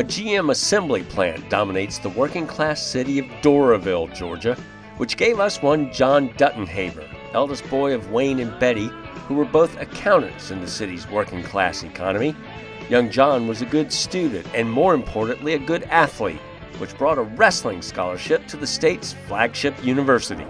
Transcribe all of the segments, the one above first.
A GM assembly plant dominates the working-class city of Doraville, Georgia, which gave us one John Duttenhaver, eldest boy of Wayne and Betty, who were both accountants in the city's working-class economy. Young John was a good student and, more importantly, a good athlete, which brought a wrestling scholarship to the state's flagship university.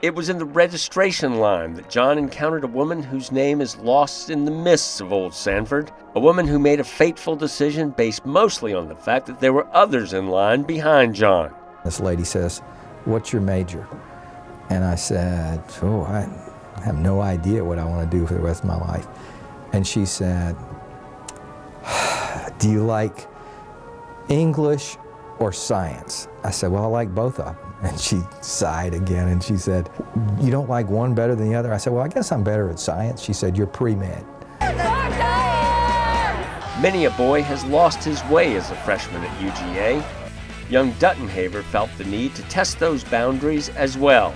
It was in the registration line that John encountered a woman whose name is lost in the mists of Old Sanford, a woman who made a fateful decision based mostly on the fact that there were others in line behind John. This lady says, "What's your major?" And I said, I have no idea what I want to do for the rest of my life. And she said, "Do you like English or science?" I said, "Well, I like both of them." And she sighed again and she said, "You don't like one better than the other?" I said, "Well, I guess I'm better at science." She said, "You're pre-med." Many a boy has lost his way as a freshman at UGA. Young Duttenhaver felt the need to test those boundaries as well.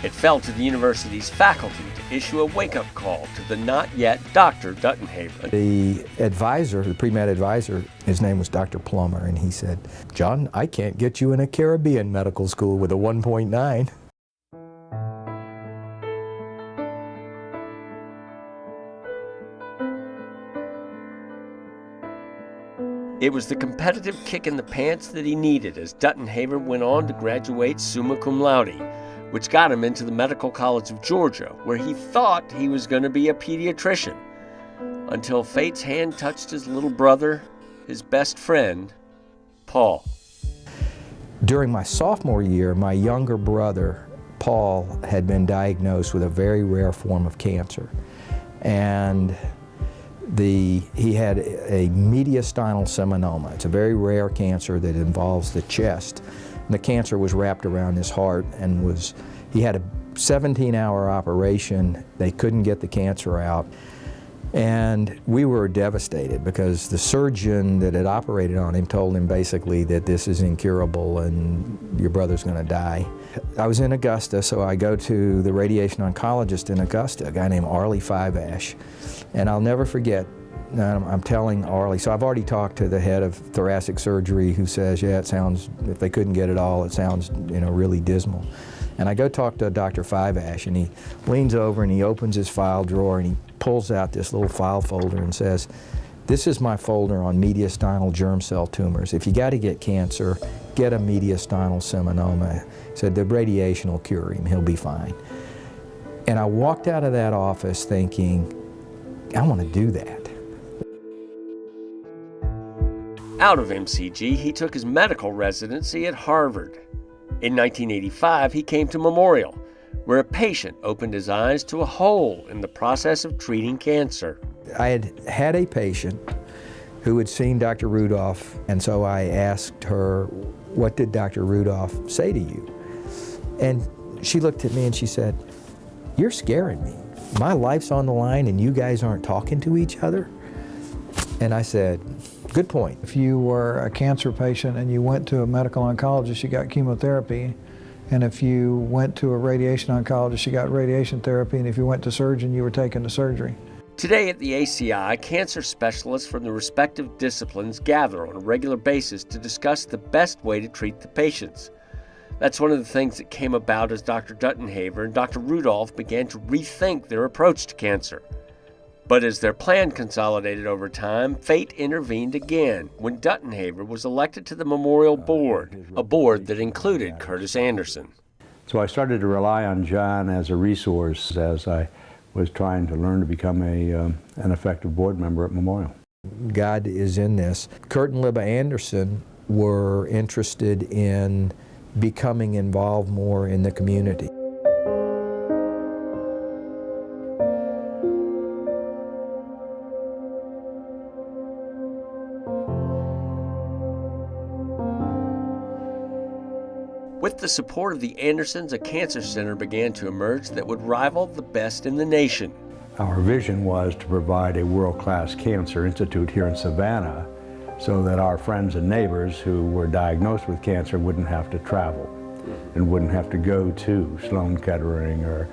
It fell to the university's faculty to issue a wake-up call to the not-yet Dr. Duttenhaver. The advisor, the pre-med advisor, his name was Dr. Plummer, and he said, "John, I can't get you in a Caribbean medical school with a 1.9. It was the competitive kick in the pants that he needed as Duttenhaver went on to graduate summa cum laude, which got him into the Medical College of Georgia, where he thought he was going to be a pediatrician, until fate's hand touched his little brother, his best friend, Paul. During my sophomore year, my younger brother, Paul, had been diagnosed with a very rare form of cancer. And he had a mediastinal seminoma. It's a very rare cancer that involves the chest. And the cancer was wrapped around his heart and he had a 17-hour operation. They couldn't get the cancer out. And we were devastated because the surgeon that had operated on him told him basically that this is incurable and your brother's going to die. I was in Augusta, so I go to the radiation oncologist in Augusta, a guy named Arlie Fiveash. And I'll never forget, I'm telling Arlie, so I've already talked to the head of thoracic surgery who says, yeah, it sounds, if they couldn't get it all, it sounds, really dismal. And I go talk to Dr. Fiveash, and he leans over and he opens his file drawer and he pulls out this little file folder and says, "This is my folder on mediastinal germ cell tumors. If you got to get cancer, get a mediastinal seminoma." He said, "The radiation will cure him, he'll be fine." And I walked out of that office thinking, I want to do that. Out of MCG, he took his medical residency at Harvard. In 1985, he came to Memorial, where a patient opened his eyes to a hole in the process of treating cancer. I had a patient who had seen Dr. Rudolph, and so I asked her, "What did Dr. Rudolph say to you?" And she looked at me and she said, "You're scaring me. My life's on the line and you guys aren't talking to each other." And I said, "Good point." If you were a cancer patient and you went to a medical oncologist, you got chemotherapy. And if you went to a radiation oncologist, you got radiation therapy. And if you went to surgeon, you were taken to surgery. Today at the ACI, cancer specialists from the respective disciplines gather on a regular basis to discuss the best way to treat the patients. That's one of the things that came about as Dr. Duttenhaver and Dr. Rudolph began to rethink their approach to cancer. But as their plan consolidated over time, fate intervened again when Duttenhaver was elected to the Memorial Board, a board that included Curtis Anderson. So I started to rely on John as a resource as I was trying to learn to become an effective board member at Memorial. God is in this. Kurt and Libba Anderson were interested in becoming involved more in the community. With the support of the Andersons, a cancer center began to emerge that would rival the best in the nation. Our vision was to provide a world-class cancer institute here in Savannah so that our friends and neighbors who were diagnosed with cancer wouldn't have to travel and wouldn't have to go to Sloan Kettering or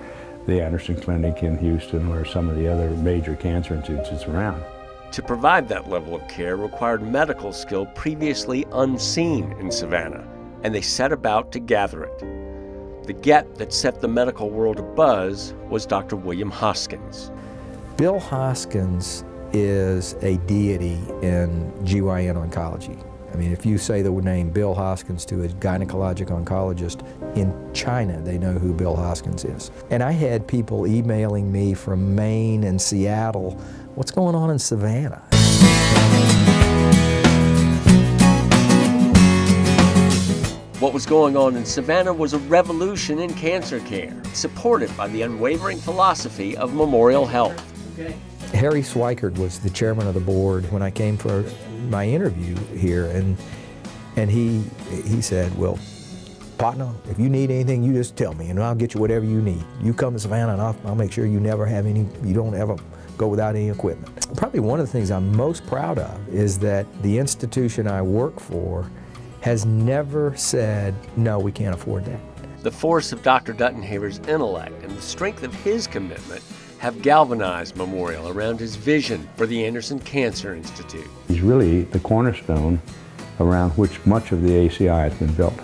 the Anderson Clinic in Houston or some of the other major cancer institutes around. To provide that level of care required medical skill previously unseen in Savannah, and they set about to gather it. The get that set the medical world abuzz was Dr. William Hoskins. Bill Hoskins is a deity in GYN oncology. I mean, if you say the name Bill Hoskins to a gynecologic oncologist in China, they know who Bill Hoskins is. And I had people emailing me from Maine and Seattle, what's going on in Savannah? What was going on in Savannah was a revolution in cancer care, supported by the unwavering philosophy of Memorial Health. Harry Swikert was the chairman of the board when I came for my interview here, and he said, well, partner, if you need anything, you just tell me, and I'll get you whatever you need. You come to Savannah, and I'll make sure you don't ever go without any equipment. Probably one of the things I'm most proud of is that the institution I work for has never said, no, we can't afford that. The force of Dr. Duttenhaver's intellect and the strength of his commitment have galvanized Memorial around his vision for the Anderson Cancer Institute. He's really the cornerstone around which much of the ACI has been built.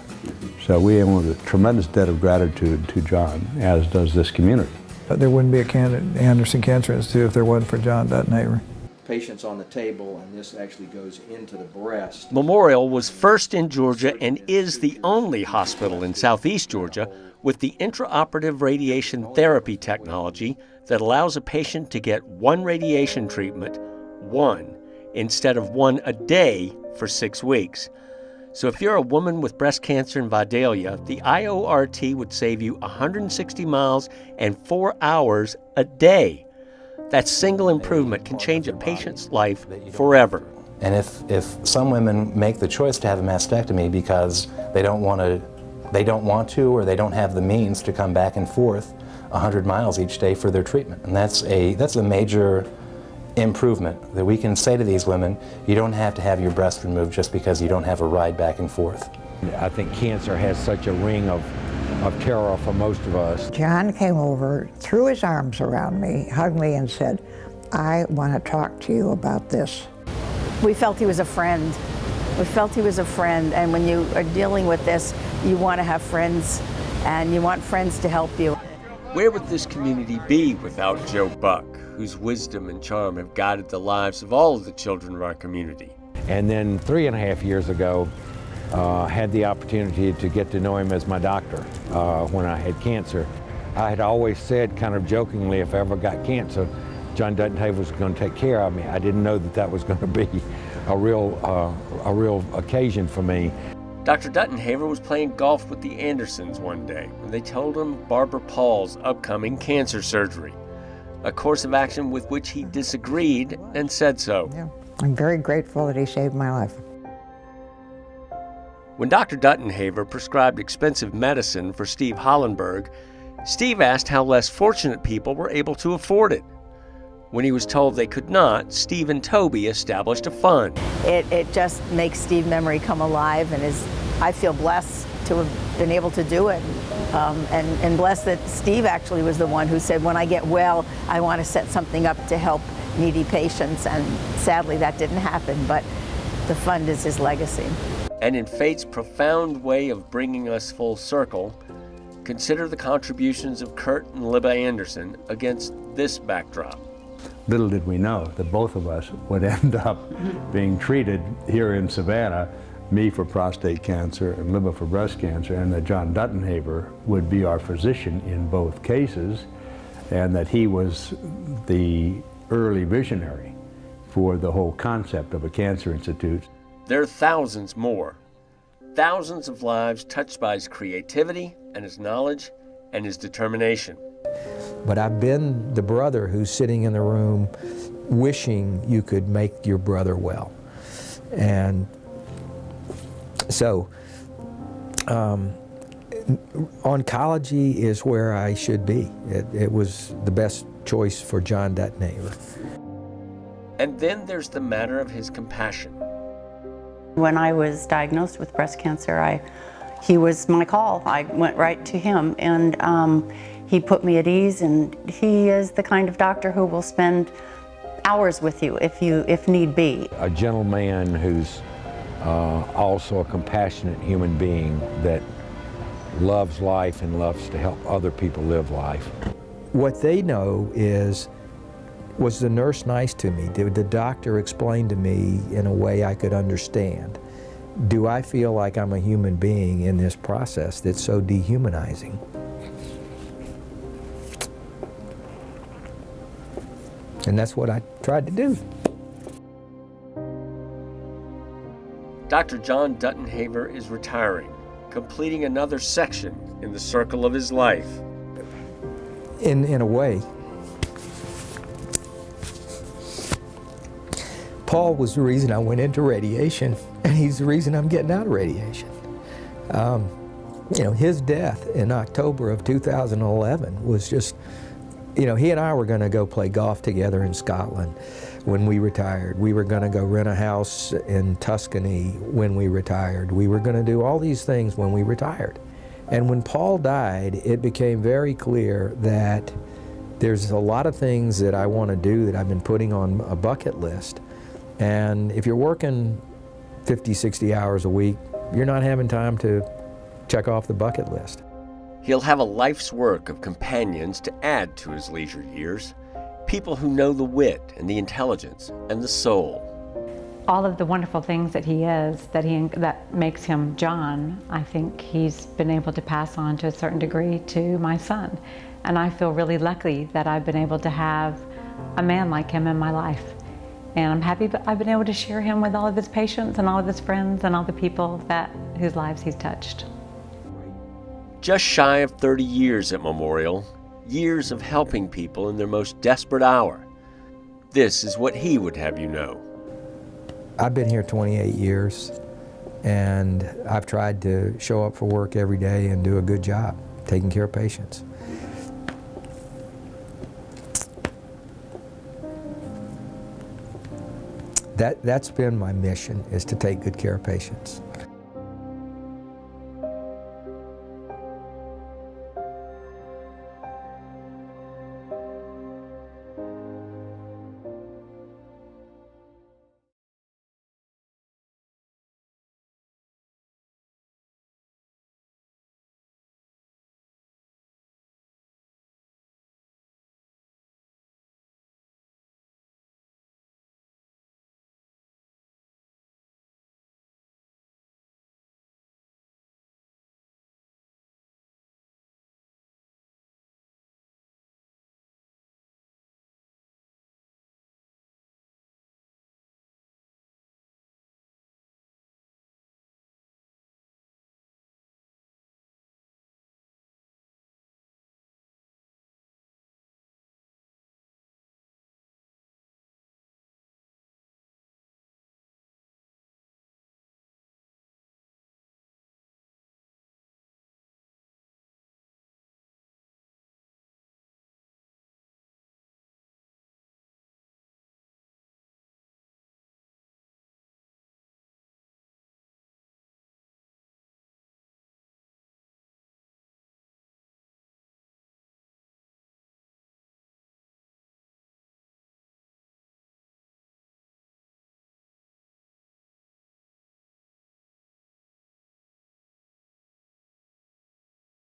So we have a tremendous debt of gratitude to John, as does this community. But there wouldn't be a Anderson Cancer Institute if there wasn't for John Duttenhaver. Patients on the table, and this actually goes into the breast. Memorial was first in Georgia and is the only hospital in southeast Georgia with the intraoperative radiation therapy technology that allows a patient to get one radiation treatment, instead of one a day for 6 weeks. So if you're a woman with breast cancer in Vidalia, the IORT would save you 160 miles and 4 hours a day. That single improvement can change a patient's life forever. And if some women make the choice to have a mastectomy because they don't want to or they don't have the means to come back and forth 100 miles each day for their treatment. And that's a major improvement that we can say to these women, you don't have to have your breast removed just because you don't have a ride back and forth. I think cancer has such a ring of terror for most of us. John came over, threw his arms around me, hugged me, and said, I want to talk to you about this. We felt he was a friend. We felt he was a friend, and when you are dealing with this, you want to have friends, and you want friends to help you. Where would this community be without Joe Buck, whose wisdom and charm have guided the lives of all of the children of our community? And then 3.5 years ago, had the opportunity to get to know him as my doctor when I had cancer. I had always said, kind of jokingly, if I ever got cancer, John Duttenhaver was going to take care of me. I didn't know that was going to be a real occasion for me. Dr. Duttenhaver was playing golf with the Andersons one day when they told him Barbara Paul's upcoming cancer surgery, a course of action with which he disagreed and said so. Yeah. I'm very grateful that he saved my life. When Dr. Duttenhaver prescribed expensive medicine for Steve Hollenberg, Steve asked how less fortunate people were able to afford it. When he was told they could not, Steve and Toby established a fund. It just makes Steve's memory come alive, and I feel blessed to have been able to do it, and blessed that Steve actually was the one who said, when I get well, I want to set something up to help needy patients, and sadly that didn't happen, but the fund is his legacy. And in fate's profound way of bringing us full circle, consider the contributions of Kurt and Libba Anderson against this backdrop. Little did we know that both of us would end up being treated here in Savannah, me for prostate cancer and Libba for breast cancer, and that John Duttenhaver would be our physician in both cases, and that he was the early visionary for the whole concept of a cancer institute. There are thousands more. Thousands of lives touched by his creativity and his knowledge and his determination. But I've been the brother who's sitting in the room wishing you could make your brother well. And so, oncology is where I should be. It was the best choice for John Duttenhaver. And then there's the matter of his compassion. When I was diagnosed with breast cancer, he was my call. I went right to him, and he put me at ease, and he is the kind of doctor who will spend hours with you if need be. A gentleman who's also a compassionate human being that loves life and loves to help other people live life. What they know is, was the nurse nice to me? Did the doctor explain to me in a way I could understand? Do I feel like I'm a human being in this process that's so dehumanizing? And that's what I tried to do. Dr. John Duttenhaver is retiring, completing another section in the circle of his life. In a way, Paul was the reason I went into radiation, and he's the reason I'm getting out of radiation. You know, his death in October of 2011 was just, you know, he and I were going to go play golf together in Scotland when we retired. We were going to go rent a house in Tuscany when we retired. We were going to do all these things when we retired. And when Paul died, it became very clear that there's a lot of things that I want to do that I've been putting on a bucket list. And if you're working 50, 60 hours a week, you're not having time to check off the bucket list. He'll have a life's work of companions to add to his leisure years, people who know the wit and the intelligence and the soul. All of the wonderful things that he is, that makes him John, I think he's been able to pass on to a certain degree to my son. And I feel really lucky that I've been able to have a man like him in my life. And I'm happy that I've been able to share him with all of his patients and all of his friends and all the people whose lives he's touched. Just shy of 30 years at Memorial, years of helping people in their most desperate hour. This is what he would have you know. I've been here 28 years, and I've tried to show up for work every day and do a good job taking care of patients. That's been my mission, is to take good care of patients.